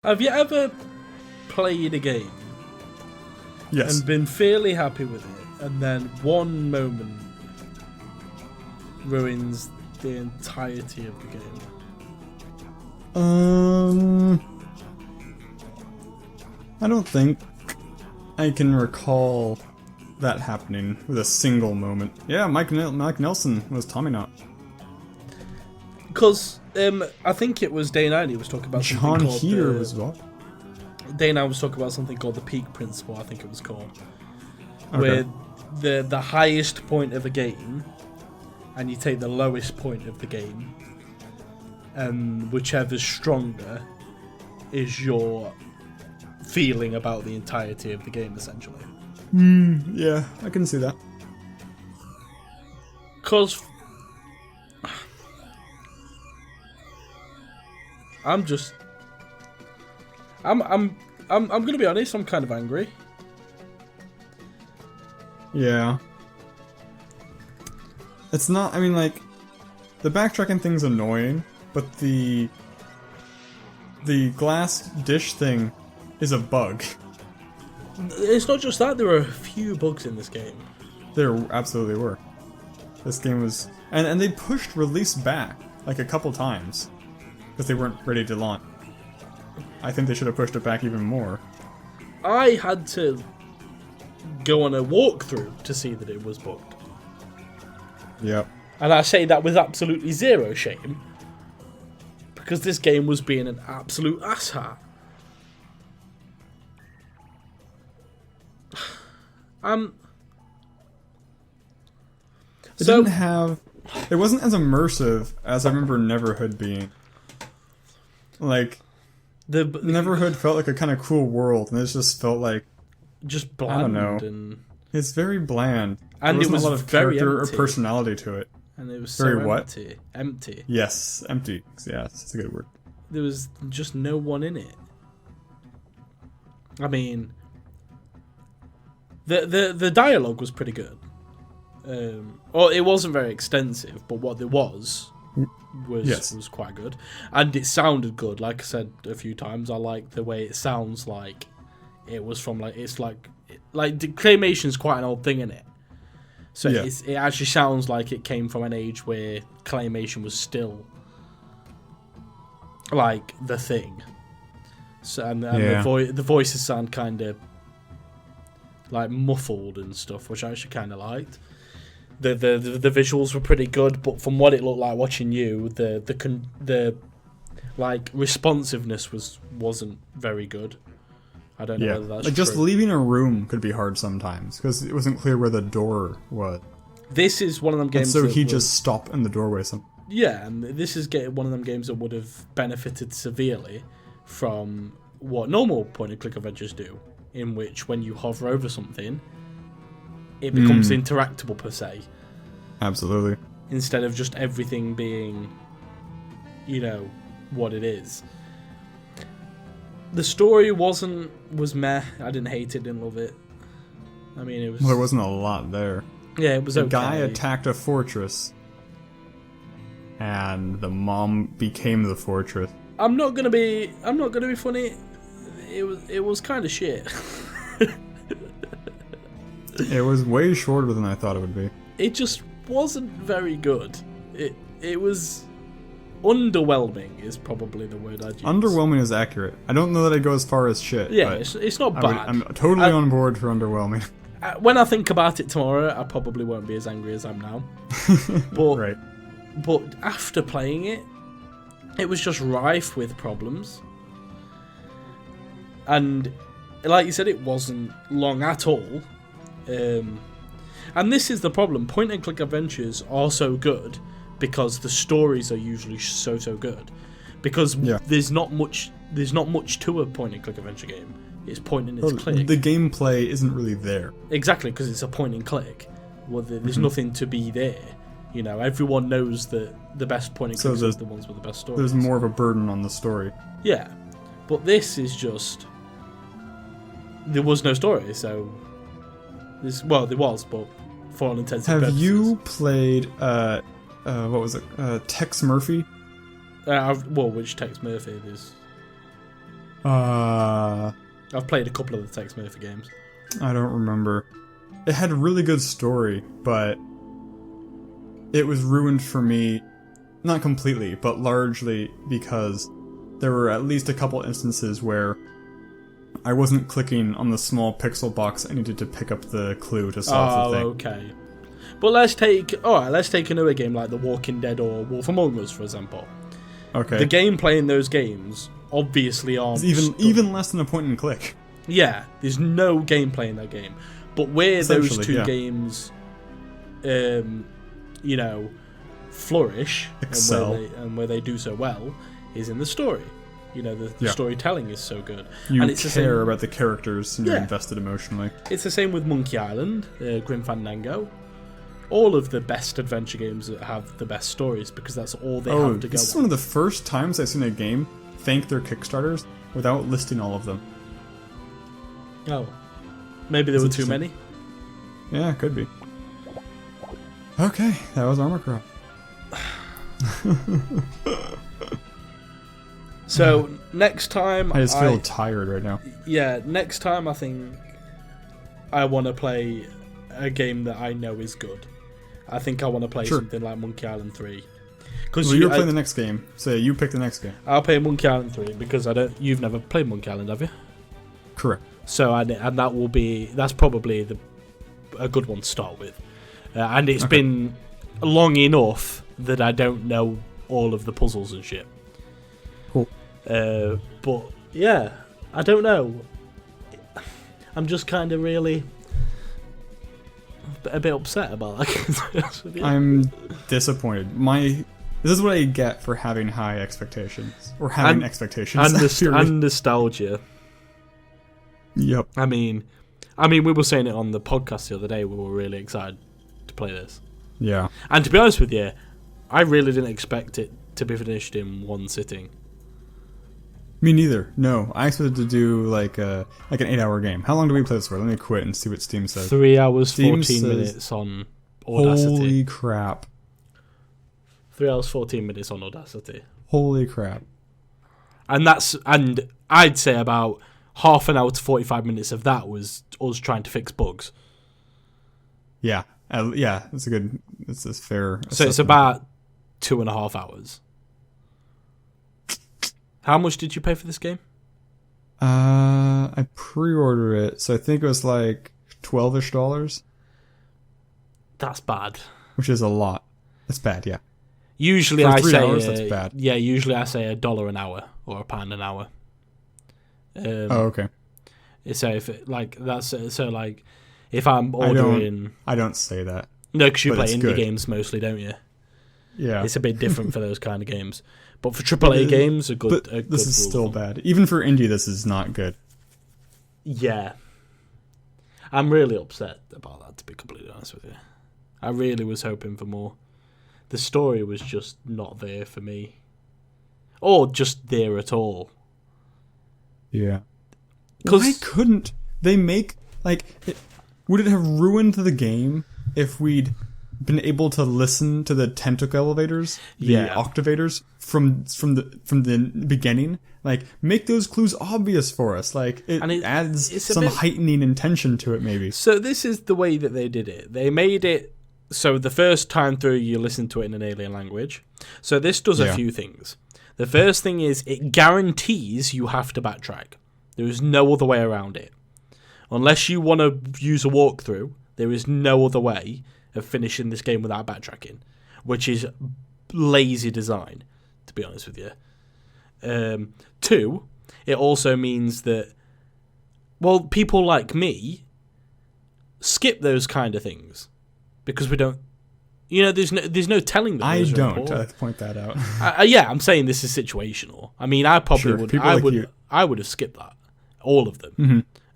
Have you ever played a game Yes. and been fairly happy with it, and then one moment ruins the entirety of the game? I don't think I can recall that happening with a single moment. Yeah, Mike Nelson was Tommyknot. Because I think it was Day 9 he was talking about something John called Heater was what? Day 9 was talking about something called the peak principle, I think it was called. Okay. Where the highest point of a game, and you take the lowest point of the game, and whichever's stronger is your feeling about the entirety of the game, essentially. Yeah, I can see that. Because I'm gonna be honest, I'm kind of angry. Yeah. It's not, I mean, like, the backtracking thing's annoying, but the glass dish thing is a bug. It's not just that, there are a few bugs in this game. There absolutely were. This game was... And they pushed release back, like, a couple times. Because they weren't ready to launch. I think they should have pushed it back even more. I had to go on a walkthrough to see that it was bugged. Yep. And I say that with absolutely zero shame. Because this game was being an absolute asshat. It didn't have... It wasn't as immersive as I remember Neverhood being. Like, Neverhood felt like a kind of cool world, and this just felt like... just bland. I don't know. And it's very bland. And there it was a lot of very character empty. or personality to it. And it was very so what? empty. Empty. Yes, empty. Yeah, that's a good word. There was just no one in it. I mean, the dialogue was pretty good. Well, it wasn't very extensive, but what there was was quite good, and it sounded good. Like I said a few times, I like the way it sounds. Like it was from like claymation's quite an old thing in it, so it actually sounds like it came from an age where claymation was still like the thing. So and the voices sound kind of like muffled and stuff, which I actually kind of liked. The visuals were pretty good, but from what it looked like watching you, the like responsiveness wasn't very good. I don't know whether that's like true. just leaving a room could be hard sometimes because it wasn't clear where the door was. This is one of them games. And so he just stopped in the doorway. Yeah, and this is one of them games that would have benefited severely from what normal point-and-click adventures do, in which when you hover over something, it becomes interactable per se. Absolutely. Instead of just everything being, what it is. The story was meh. I didn't hate it, didn't love it. I mean, it was... Well, there wasn't a lot there. Yeah, it was okay. The guy attacked a fortress, and the mom became the fortress. I'm not gonna be funny. It was kind of shit. It was way shorter than I thought it would be. It just wasn't very good. It was underwhelming is probably the word I'd use. Underwhelming is accurate. I don't know that I'd go as far as shit. Yeah, it's not bad. I'm totally on board for underwhelming. When I think about it tomorrow, I probably won't be as angry as I'm now. But right. But after playing it, it was just rife with problems. And like you said, it wasn't long at all. And this is the problem. Point-and-click adventures are so good because the stories are usually so good. Because there's not much to a point-and-click adventure game. It's point and it's click. The gameplay isn't really there. Exactly, because it's a point-and-click. Well, there's nothing to be there. Everyone knows that the best point-and-clicks are the ones with the best stories. There's more of a burden on the story. Yeah, but this is just... There was no story, so... there was, but for all intents and purposes. Have you played, what was it, Tex Murphy? Which Tex Murphy is? I've played a couple of the Tex Murphy games. I don't remember. It had a really good story, but it was ruined for me, not completely, but largely because there were at least a couple instances where I wasn't clicking on the small pixel box I needed to pick up the clue to solve the thing. Okay. But let's take another game like The Walking Dead or Wolf Among Us, for example. Okay. The gameplay in those games obviously aren't even less than a point and click. Yeah, there's no gameplay in that game. But where those two games, flourish excel, and where they do so well is in the story. The storytelling is so good. You care about the characters and you're invested emotionally. It's the same with Monkey Island, Grim Fandango. All of the best adventure games that have the best stories because that's all they have to go. This is one of the first times I've seen a game thank their Kickstarters without listing all of them. Oh. Maybe there were too many? Yeah, could be. Okay, that was Armikrog. So, next time... I just feel tired right now. Yeah, next time I think I want to play a game that I know is good. I think I want to play something like Monkey Island 3. Well, you're playing the next game, so you pick the next game. I'll play Monkey Island 3 because you've never played Monkey Island, have you? Correct. So, and that's probably a good one to start with. And it's been long enough that I don't know all of the puzzles and shit. Cool. But, yeah, I don't know. I'm just kind of really a bit upset about that. I'm disappointed. This is what I get for having high expectations. Or having expectations. And nostalgia. Yep. I mean, we were saying it on the podcast the other day. We were really excited to play this. Yeah. And to be honest with you, I really didn't expect it to be finished in one sitting. Me neither. No, I expected to do like an 8-hour game. How long do we play this for? Let me quit and see what Steam says. 3 hours, 14 minutes on Audacity. Holy crap. 3 hours, 14 minutes on Audacity. Holy crap. And I'd say about half an hour to 45 minutes of that was us trying to fix bugs. Yeah. Yeah, it's a fair assessment. So it's about 2.5 hours. How much did you pay for this game? I pre-ordered it, so I think it was like $12-ish. That's bad. Which is a lot. That's bad, yeah. Usually for I 3 say hours, that's bad. Yeah, usually I say $1 an hour or £1 an hour. Okay. So if I'm ordering, I don't say that. No, because you play indie games mostly, don't you? Yeah. It's a bit different for those kind of games. But for AAA games, this is still bad. Even for indie, this is not good. Yeah. I'm really upset about that, to be completely honest with you. I really was hoping for more. The story was just not there for me. Or just there at all. Yeah. Why couldn't they make, would it have ruined the game if we'd been able to listen to the tentacle elevators, the octavators from the beginning? Make those clues obvious for us. It adds some heightening intention to it, maybe. So this is the way that they did it. They made it so the first time through you listen to it in an alien language. So this does a few things. The first thing is it guarantees you have to backtrack. There is no other way around it. Unless you want to use a walkthrough, there is no other way of finishing this game without backtracking, which is lazy design, to be honest with you. 2, it also means that, people like me skip those kind of things because we don't. There's no telling them. I don't. I'd point that out. I'm saying this is situational. I mean, I probably would. I would have skipped that, all of them.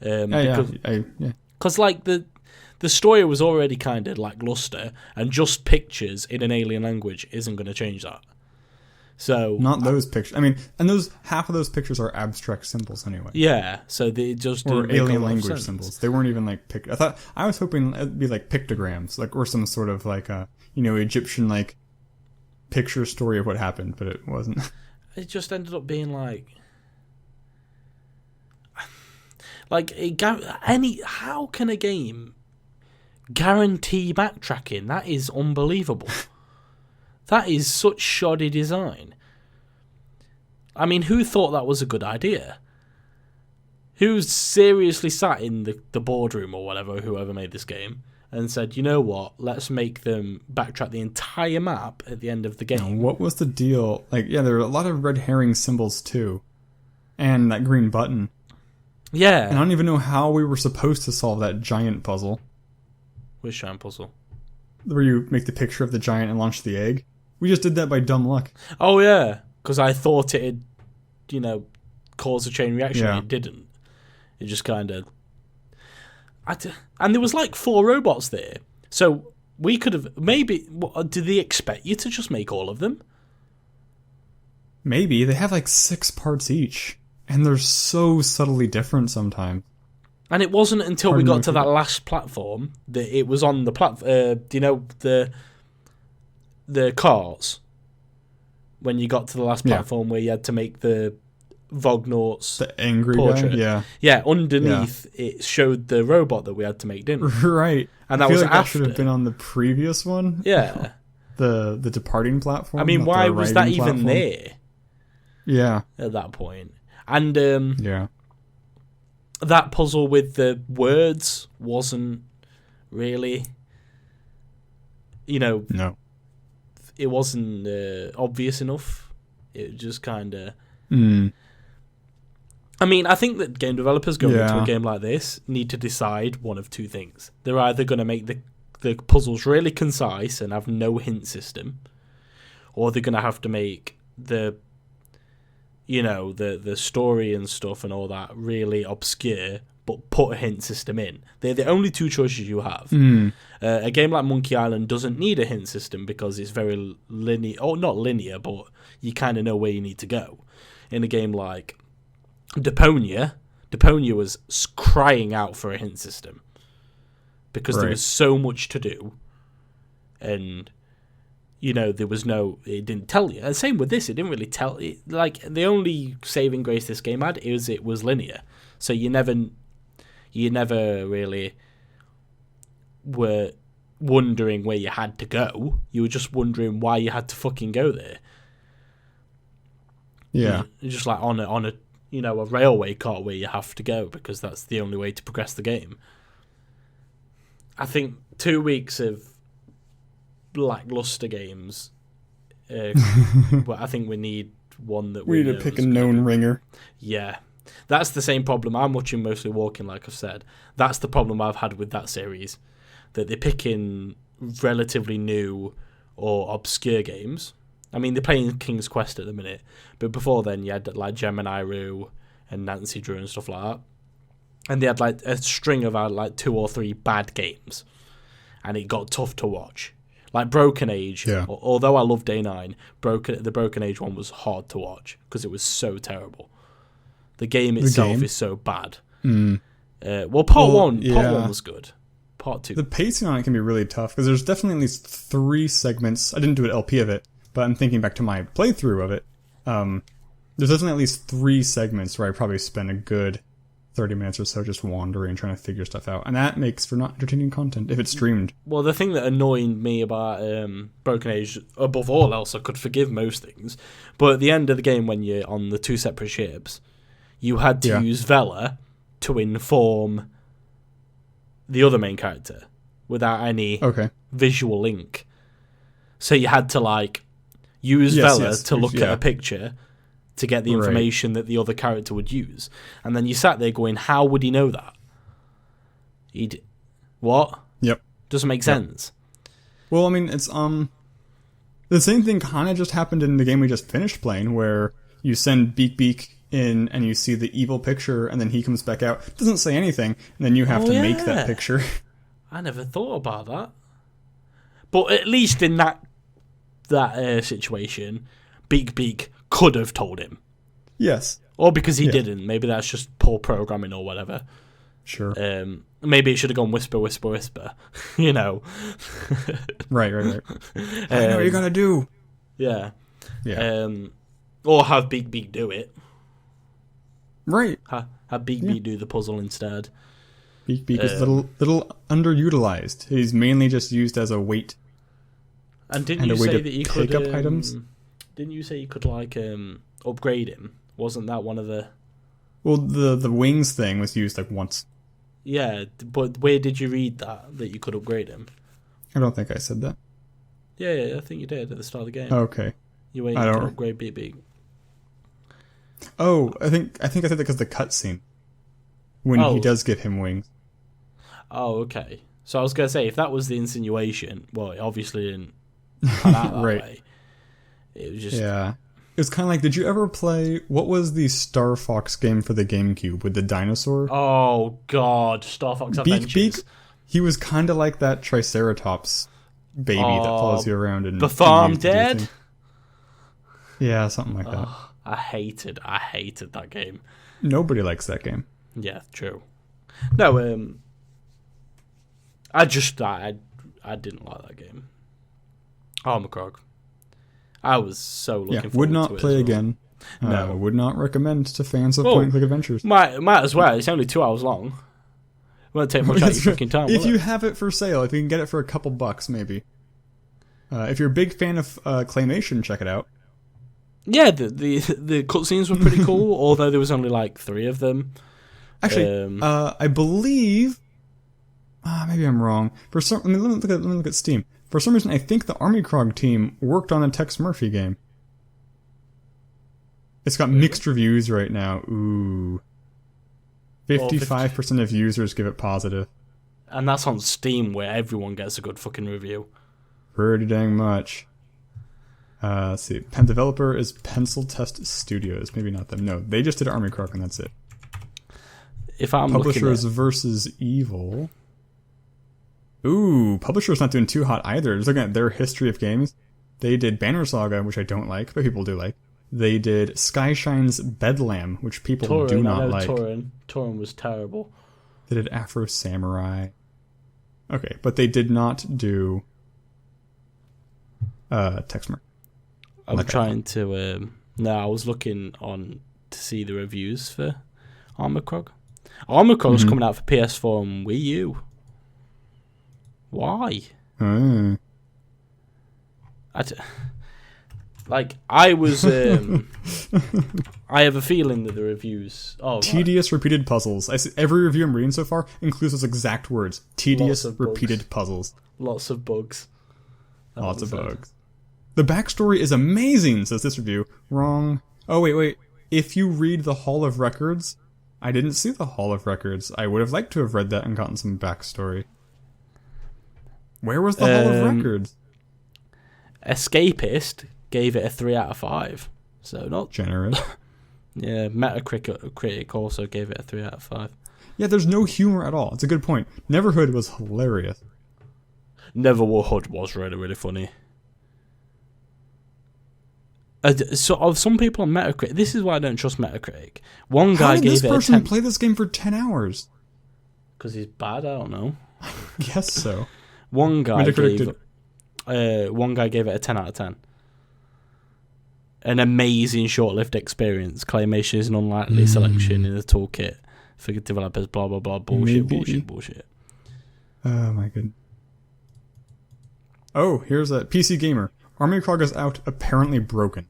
Mm-hmm. Because the story was already kind of lackluster, and just pictures in an alien language isn't going to change that. So not those pictures. I mean, and half of those pictures are abstract symbols anyway. Yeah, so they just or alien language symbols. They weren't even I was hoping it'd be pictograms, or some sort of Egyptian picture story of what happened, but it wasn't. It just ended up being Like, how can a game guarantee backtracking? That is unbelievable. That is such shoddy design. I mean, who thought that was a good idea? Who seriously sat in the boardroom or whatever, whoever made this game, and said, you know what, let's make them backtrack the entire map at the end of the game. Now, what was the deal? Like, yeah, there were a lot of red herring symbols too. And that green button. Yeah. And I don't even know how we were supposed to solve that giant puzzle. Which giant puzzle? Where you make the picture of the giant and launch the egg. We just did that by dumb luck. Oh, yeah. Because I thought it'd, cause a chain reaction. Yeah. It didn't. It just kind of... And there was like 4 robots there. So we could have... Maybe... Did they expect you to just make all of them? Maybe. They have like 6 parts each. And they're so subtly different sometimes. And it wasn't until we got to that last platform that it was on the platform. Do you know the carts? When you got to the last platform where you had to make the Vognaut's the angry portrait. guy? Yeah. Yeah, underneath it showed the robot that we had to make, didn't it? Right. And that was like after. That should have been on the previous one. Yeah. The departing platform. I mean, why was that even there? Yeah. At that point. And yeah. That puzzle with the words wasn't really, No. It wasn't obvious enough. It just kind of... I mean, I think that game developers going into a game like this need to decide one of 2 things. They're either going to make the puzzles really concise and have no hint system, or they're going to have to make the story and stuff and all that really obscure, but put a hint system in. They're the only 2 choices you have. A game like Monkey Island doesn't need a hint system because it's very linear, or not linear, but you kind of know where you need to go. In a game like Deponia was crying out for a hint system because there was so much to do, and there was it didn't tell you. And same with this, it didn't really tell you. Like, the only saving grace this game had is it was linear, so you never really were wondering where you had to go. You were just wondering why you had to fucking go there. Yeah, just like on a a railway car where you have to go because that's the only way to progress the game. I think 2 weeks of lackluster games. But I think we need one that we need to pick a known ringer. Yeah, that's the same problem. I'm watching mostly Walking, like I've said. That's the problem I've had with that series, that they're picking relatively new or obscure games. I mean, they're playing King's Quest at the minute, but before then you had like Gemini Rue and Nancy Drew and stuff like that. And they had like a string of like 2 or 3 bad games, and it got tough to watch. Like Broken Age, although I love Day 9, the Broken Age one was hard to watch because it was so terrible. The game itself is so bad. Part 1 was good. Part 2. The pacing on it can be really tough because there's definitely at least 3 segments. I didn't do an LP of it, but I'm thinking back to my playthrough of it. There's definitely at least 3 segments where I probably spend a good 30 minutes or so just wandering, trying to figure stuff out. And that makes for not entertaining content if it's streamed. Well, the thing that annoyed me about Broken Age, above all else, I could forgive most things, but at the end of the game when you're on the 2 separate ships, you had to use Vela to inform the other main character without any visual link. So you had to like use Vela to look at a picture to get the information that the other character would use. And then you sat there going, how would he know that? What? Yep. Doesn't make sense. Well, I mean, it's the same thing kind of just happened in the game we just finished playing, where you send Beak in and you see the evil picture, and then he comes back out. It doesn't say anything, and then you have to make that picture. I never thought about that. But at least in that situation, Beak could have told him. Yes. Or because he didn't. Maybe that's just poor programming or whatever. Sure. Maybe it should have gone whisper, whisper, whisper. Right. I know what you gotta do. Yeah. Yeah. Or have Beak do it. Right. Have Beak Beak do the puzzle instead. Beak Beak is a little underutilized. He's mainly just used as a weight. And didn't you say that you could pick up items? Didn't you say you could like upgrade him? Wasn't that one of the? Well, the wings thing was used like once. Yeah, but where did you read that you could upgrade him? I don't think I said that. Yeah, I think you did at the start of the game. Okay. You were able to upgrade Beak Beak. Oh, I think I said that because the cutscene when he does give him wings. Oh, okay. So I was gonna say if that was the insinuation, well, it obviously didn't pan out that way. It was just It was kind of like, did you ever play, what was the Star Fox game for the GameCube with the dinosaur? Oh, God. Star Fox Adventures. Beak, he was kind of like that Triceratops baby that follows you around. And Before I'm dead? Yeah, something like that. I hated that game. Nobody likes that game. Yeah, true. No, I didn't like that game. Armikrog. I was so looking forward to it. Would not play again. No. Would not recommend to fans of point-and-click adventures. Might as well. It's only 2 hours long. Won't take much out of your fucking time. If you have it for sale, if you can get it for a couple bucks, maybe. If you're a big fan of claymation, check it out. Yeah, the cutscenes were pretty cool, although there was only like 3 of them. Actually, I believe. Maybe I'm wrong. Let me look at Steam. For some reason, I think the Armikrog team worked on a Tex Murphy game. It's got mixed reviews right now. Ooh. 55% of users give it positive. And that's on Steam, where everyone gets a good fucking review. Pretty dang much. Let's see. Pen developer is Pencil Test Studios. Maybe not them. No, they just did Armikrog, and that's it. If I'm Publishers versus Evil. Ooh, Publisher's not doing too hot either. Just looking at their history of games. They did Banner Saga, which I don't like, but people do like. They did Skyshine's Bedlam, which people do not like. Torin was terrible. They did Afro Samurai. Okay, but they did not do Tex Murphy. I'm trying to... no, I was looking on to see the reviews for Armikrog. Armikrog's coming out for PS4 and Wii U. Why? I was... I have a feeling that the reviews... Tedious repeated puzzles. I see every review I'm reading so far includes those exact words. Tedious repeated puzzles. Lots of bugs. Lots of bugs. The backstory is amazing, says this review. Wrong. Oh, wait. If you read the Hall of Records... I didn't see the Hall of Records. I would have liked to have read that and gotten some backstory. Where was the Hall of Records? Escapist gave it a 3 out of 5. So not... Generous. Yeah, Metacritic also gave it a 3 out of 5. Yeah, there's no humor at all. It's a good point. Neverhood was hilarious. Neverhood was really, really funny. So of some people on Metacritic, this is why I don't trust Metacritic. One guy gave it a 10. How did this person play this game for 10 hours? Because he's bad, I don't know. Guess so. One guy gave it a 10 out of 10. An amazing short-lived experience. Claymation is an unlikely selection in the toolkit for developers. Blah blah blah. Bullshit. Oh my goodness. Oh, here's a PC Gamer. Armikrog is out, apparently broken.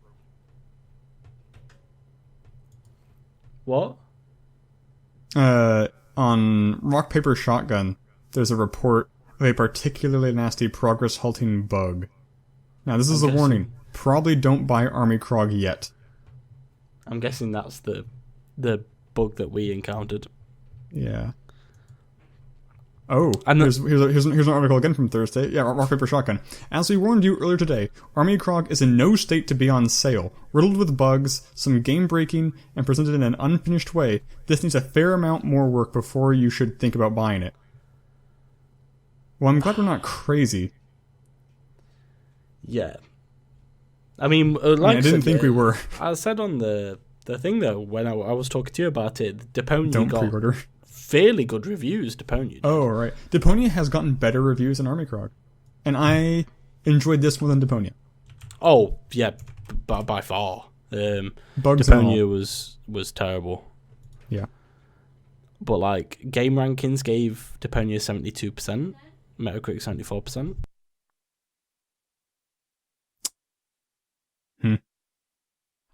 What? On Rock Paper Shotgun, there's a report of a particularly nasty progress-halting bug. Now, this is a warning. Probably don't buy Armikrog yet. I'm guessing that's the bug that we encountered. Yeah. Oh, here's an article again from Thursday. Yeah, Rock, Paper, Shotgun. As we warned you earlier today, Armikrog is in no state to be on sale. Riddled with bugs, some game-breaking, and presented in an unfinished way, this needs a fair amount more work before you should think about buying it. Well, I'm glad we're not crazy. Yeah. I mean, I didn't think we were. I said on the thing, though, when I was talking to you about it, Deponia Don't pre-order. Fairly good reviews, Deponia. Oh, right. Deponia has gotten better reviews than Armikrog. And I enjoyed this more than Deponia. Oh, yeah, by far. Bugs Deponia was terrible. But like game rankings gave Deponia 72%, Metacritic 74%.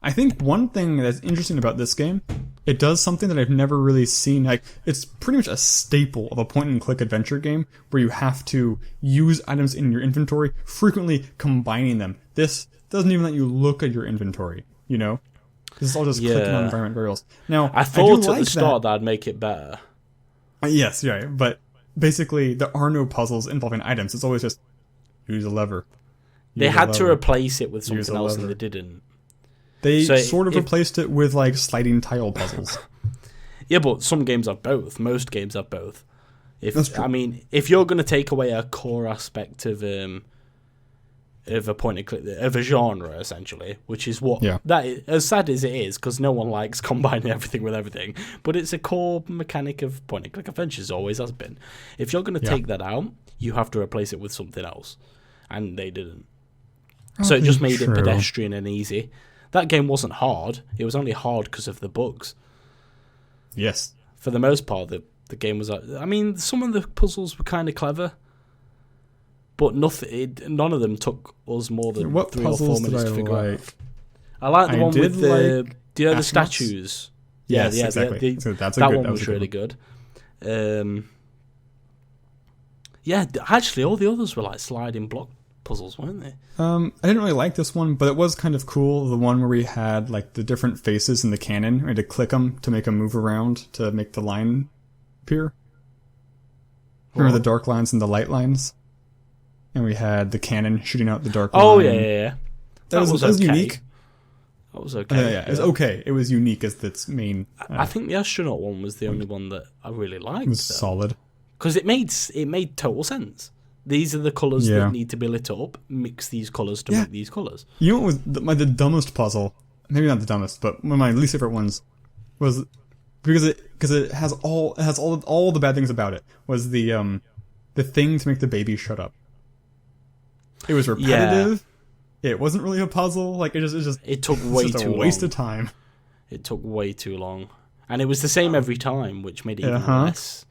I think one thing that's interesting about this game, it does something that I've never really seen. Like, it's pretty much a staple of a point-and-click adventure game where you have to use items in your inventory, frequently combining them. This doesn't even let you look at your inventory, you know? This is all just clicking on environment variables. Now, I thought at the start that'd make it better. Yes, yeah, but basically there are no puzzles involving items. It's always just use a lever. They had to replace it with something else, and they didn't. They sort of replaced it with, like, sliding tile puzzles. Yeah, but some games have both. Most games have both. That's true. I mean, if you're going to take away a core aspect of a point-and-click, of a genre, essentially, which is what... Yeah. That is, as sad as it is, because no one likes combining everything with everything, but it's a core mechanic of point-and-click adventures, always has been. If you're going to take that out, you have to replace it with something else. And they didn't. So it just made it pedestrian and easy. That game wasn't hard. It was only hard because of the bugs. Yes. For the most part, the game was... I mean, some of the puzzles were kind of clever, but none of them took us more than 3 or 4 minutes to figure out. I like the one with the statues. Yes, exactly. That one was really good. Yeah, actually, all the others were like sliding block puzzles, weren't they? I didn't really like this one, but it was kind of cool. The one where we had like the different faces in the cannon. We had to click them to make them move around to make the line appear. Remember the dark lines and the light lines? And we had the cannon shooting out the dark line. Oh, yeah. That was okay. Unique. That was okay. Yeah, it was okay. It was unique as its main... I think the astronaut one was the only one that I really liked. It was solid. Because it made total sense. These are the colours that need to be lit up. Mix these colours to make these colours. You know what was the dumbest puzzle? Maybe not the dumbest, but one of my least favorite ones was because it has all the bad things about it. Was the thing to make the baby shut up. It was repetitive. Yeah. It wasn't really a puzzle. Like it took way too long. A waste of time. It took way too long, and it was the same every time, which made it even less.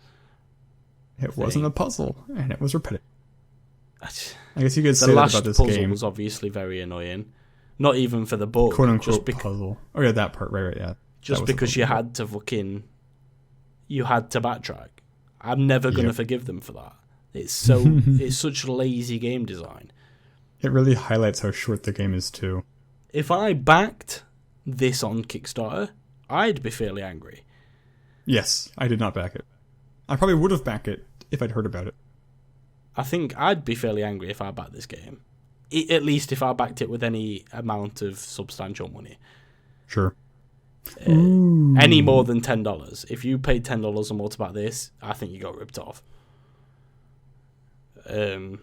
It wasn't a puzzle, and it was repetitive. I guess you could say that about this game. The last game. puzzle was obviously very annoying. Not even for the bug. "Quote unquote" puzzle. Oh yeah, that part. Right. Yeah. Just because you had to backtrack. I'm never gonna forgive them for that. It's such lazy game design. It really highlights how short the game is too. If I backed this on Kickstarter, I'd be fairly angry. Yes, I did not back it. I probably would have backed it if I'd heard about it. I think I'd be fairly angry if I backed this game. At least if I backed it with any amount of substantial money. Sure. Any more than $10. If you paid $10 or more to back this, I think you got ripped off. I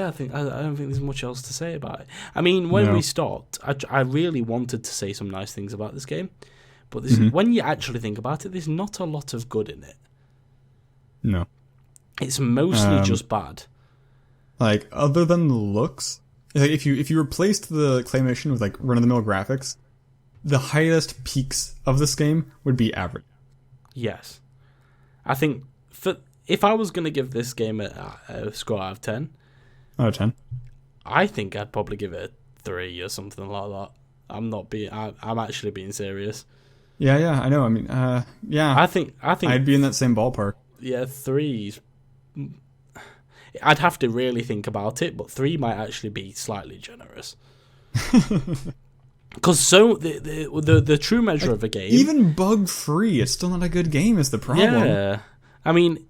don't think there's much else to say about it. I mean, when we stopped, I really wanted to say some nice things about this game, but when you actually think about it, there's not a lot of good in it. No. It's mostly just bad. Like, other than the looks, like if you replaced the claymation with like run-of-the-mill graphics, the highest peaks of this game would be average. Yes. I think if I was going to give this game a score out of 10... Out of 10? I think I'd probably give it a 3 or something like that. I'm actually being serious. Yeah, I know. I mean, yeah. I think I'd be in that same ballpark. Yeah, 3's... I'd have to really think about it, but 3 might actually be slightly generous. Because the true measure of a game... Even bug-free, it's still not a good game is the problem. Yeah. I mean,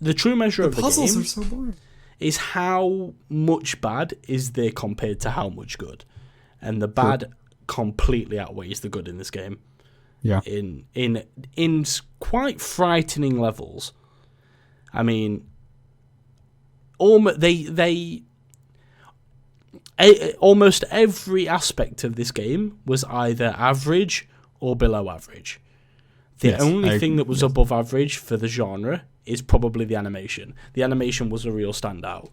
the true measure of the game... The puzzles are so boring. Is how much bad is there compared to how much good. And the bad completely outweighs the good in this game. Yeah. In quite frightening levels. I mean... almost every aspect of this game was either average or below average. The only thing that was above average for the genre is probably the animation. The animation was a real standout.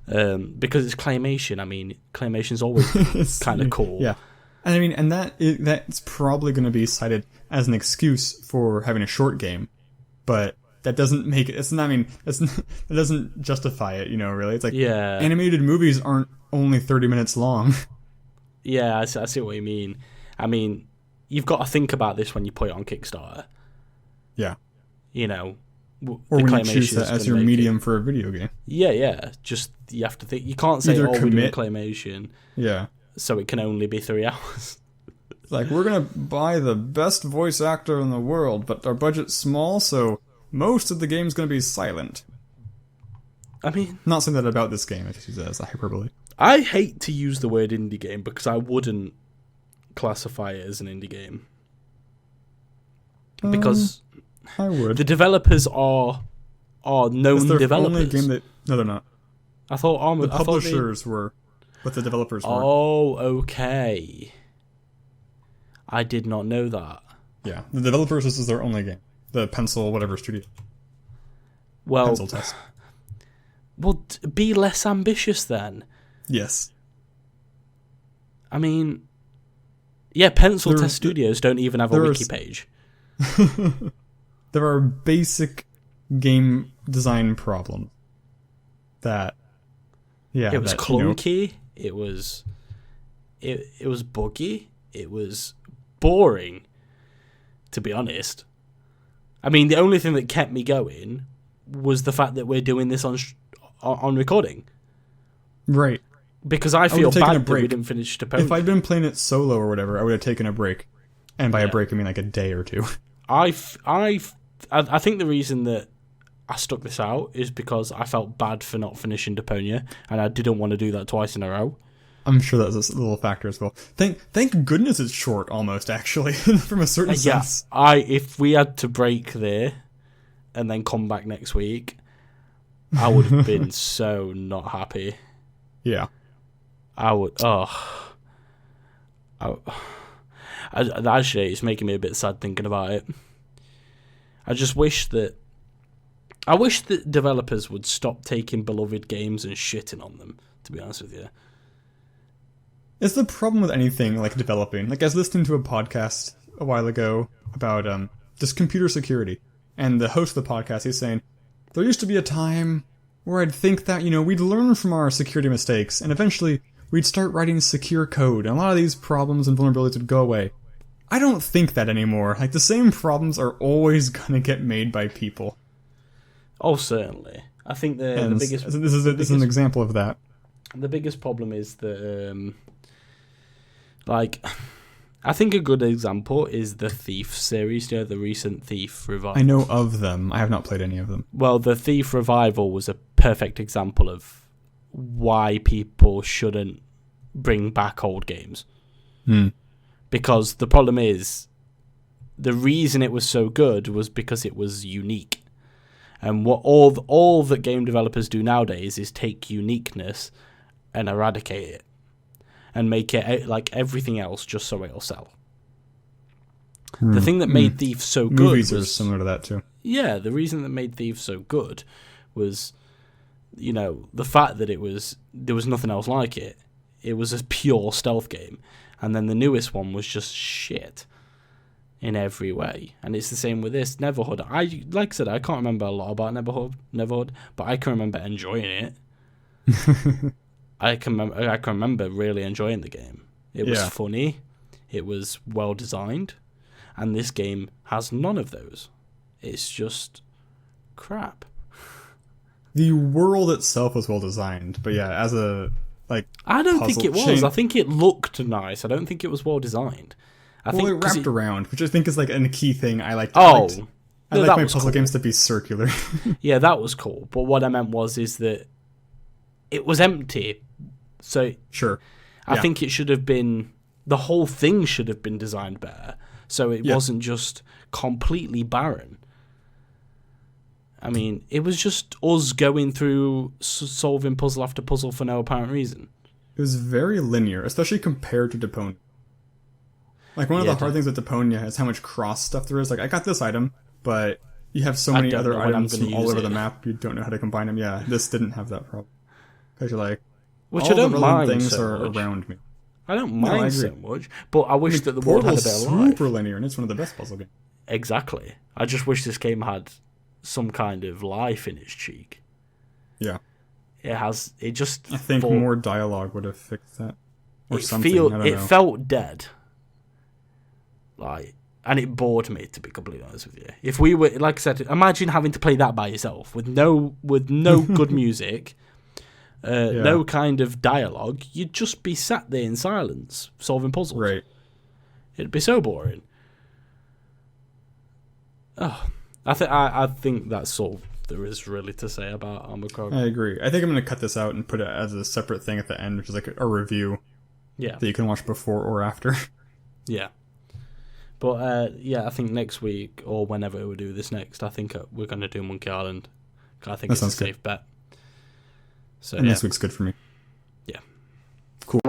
Because it's claymation. I mean, claymation's always kind of cool. Yeah. I mean, and that's probably going to be cited as an excuse for having a short game, but that doesn't make it. It doesn't justify it. Really, it's like animated movies aren't only 30 minutes long. Yeah, I see what you mean. I mean, you've got to think about this when you put it on Kickstarter. Yeah. Or when you choose that as your medium for a video game. Yeah. Just, you have to think. You can't say, we're doing claymation. Yeah. So it can only be 3 hours. It's like, we're going to buy the best voice actor in the world, but our budget's small, so most of the game's going to be silent. I mean... Not saying that about this game, I just use that as a hyperbole. I hate to use the word indie game because I wouldn't classify it as an indie game. Because I would. The developers are known developers. No, they're not. I thought the publishers were, but the developers weren't. Oh, okay. I did not know that. Yeah, the developers, this is their only game. The Pencil whatever studio. Well, Pencil Test. Well, be less ambitious then. Yes. I mean, yeah, Pencil Test Studios don't even have a wiki page. There are basic game design problems that, it was clunky. It was buggy. It was boring, to be honest. I mean, the only thing that kept me going was the fact that we're doing this on recording. Right. Because I feel bad that we didn't finish Deponia. If I'd been playing it solo or whatever, I would have taken a break. And by a break, I mean like a day or two. I think the reason that I stuck this out is because I felt bad for not finishing Deponia, and I didn't want to do that twice in a row. I'm sure that's a little factor as well. Thank goodness it's short, almost, actually, from a certain sense. If we had to break there and then come back next week, I would have been so not happy. Yeah. I would. Actually, it's making me a bit sad thinking about it. I wish that developers would stop taking beloved games and shitting on them, to be honest with you. It's the problem with anything like developing. Like, I was listening to a podcast a while ago about just computer security, and the host of the podcast, he's saying, there used to be a time where I'd think that, we'd learn from our security mistakes, and eventually we'd start writing secure code, and a lot of these problems and vulnerabilities would go away. I don't think that anymore. Like, the same problems are always gonna get made by people. Oh, certainly. I think the biggest... This is an example of that. The biggest problem is that, I think a good example is the Thief series, the recent Thief revival. I know of them. I have not played any of them. Well, the Thief revival was a perfect example of why people shouldn't bring back old games. Because the problem is, the reason it was so good was because it was unique. And what all that game developers do nowadays is take uniqueness and eradicate it. And make it like everything else just so it'll sell. The thing that made Thief so good Movies are similar to that too. Yeah, the reason that made Thief so good was, the fact that there was nothing else like it. It was a pure stealth game. And then the newest one was just shit in every way. And it's the same with this, Neverhood. Like I said, I can't remember a lot about Neverhood, but I can remember enjoying it. I can remember really enjoying the game. It was funny. It was well designed. And this game has none of those. It's just crap. The world itself was well designed, but yeah, as a I don't think it was. I think it looked nice. I don't think it was well designed. It wrapped around, which I think is a key thing I like. I like my puzzle games to be circular. Yeah, that was cool. But what I meant is that it was empty. So sure, I think it should have been, the whole thing should have been designed better. So it wasn't just completely barren. I mean, it was just us going through solving puzzle after puzzle for no apparent reason. It was very linear, especially compared to Deponia. One of the hard things with Deponia is how much cross stuff there is. I got this item, but you have so many other items from all over the map, you don't know how to combine them. Yeah, this didn't have that problem. Because you're which I don't mind things so are much. around me. I don't mind so much, but I wish that the world had a bit of life. Super linear, and it's one of the best puzzle games. Exactly. I just wish this game had some kind of life in its cheek. Yeah. I think more dialogue would have fixed that. Or something. It felt dead. And it bored me, to be completely honest with you. If we were, like I said, imagine having to play that by yourself with no good music, no kind of dialogue. You'd just be sat there in silence solving puzzles. Right. It'd be so boring. Oh, I think that's all there is really to say about Armikrog. I agree. I think I'm going to cut this out and put it as a separate thing at the end, which is like a review. Yeah. That you can watch before or after. Yeah. But I think next week or whenever we do this next, I think we're going to do Monkey Island. I think it's a safe bet. So next week's good for me. Yeah. Cool.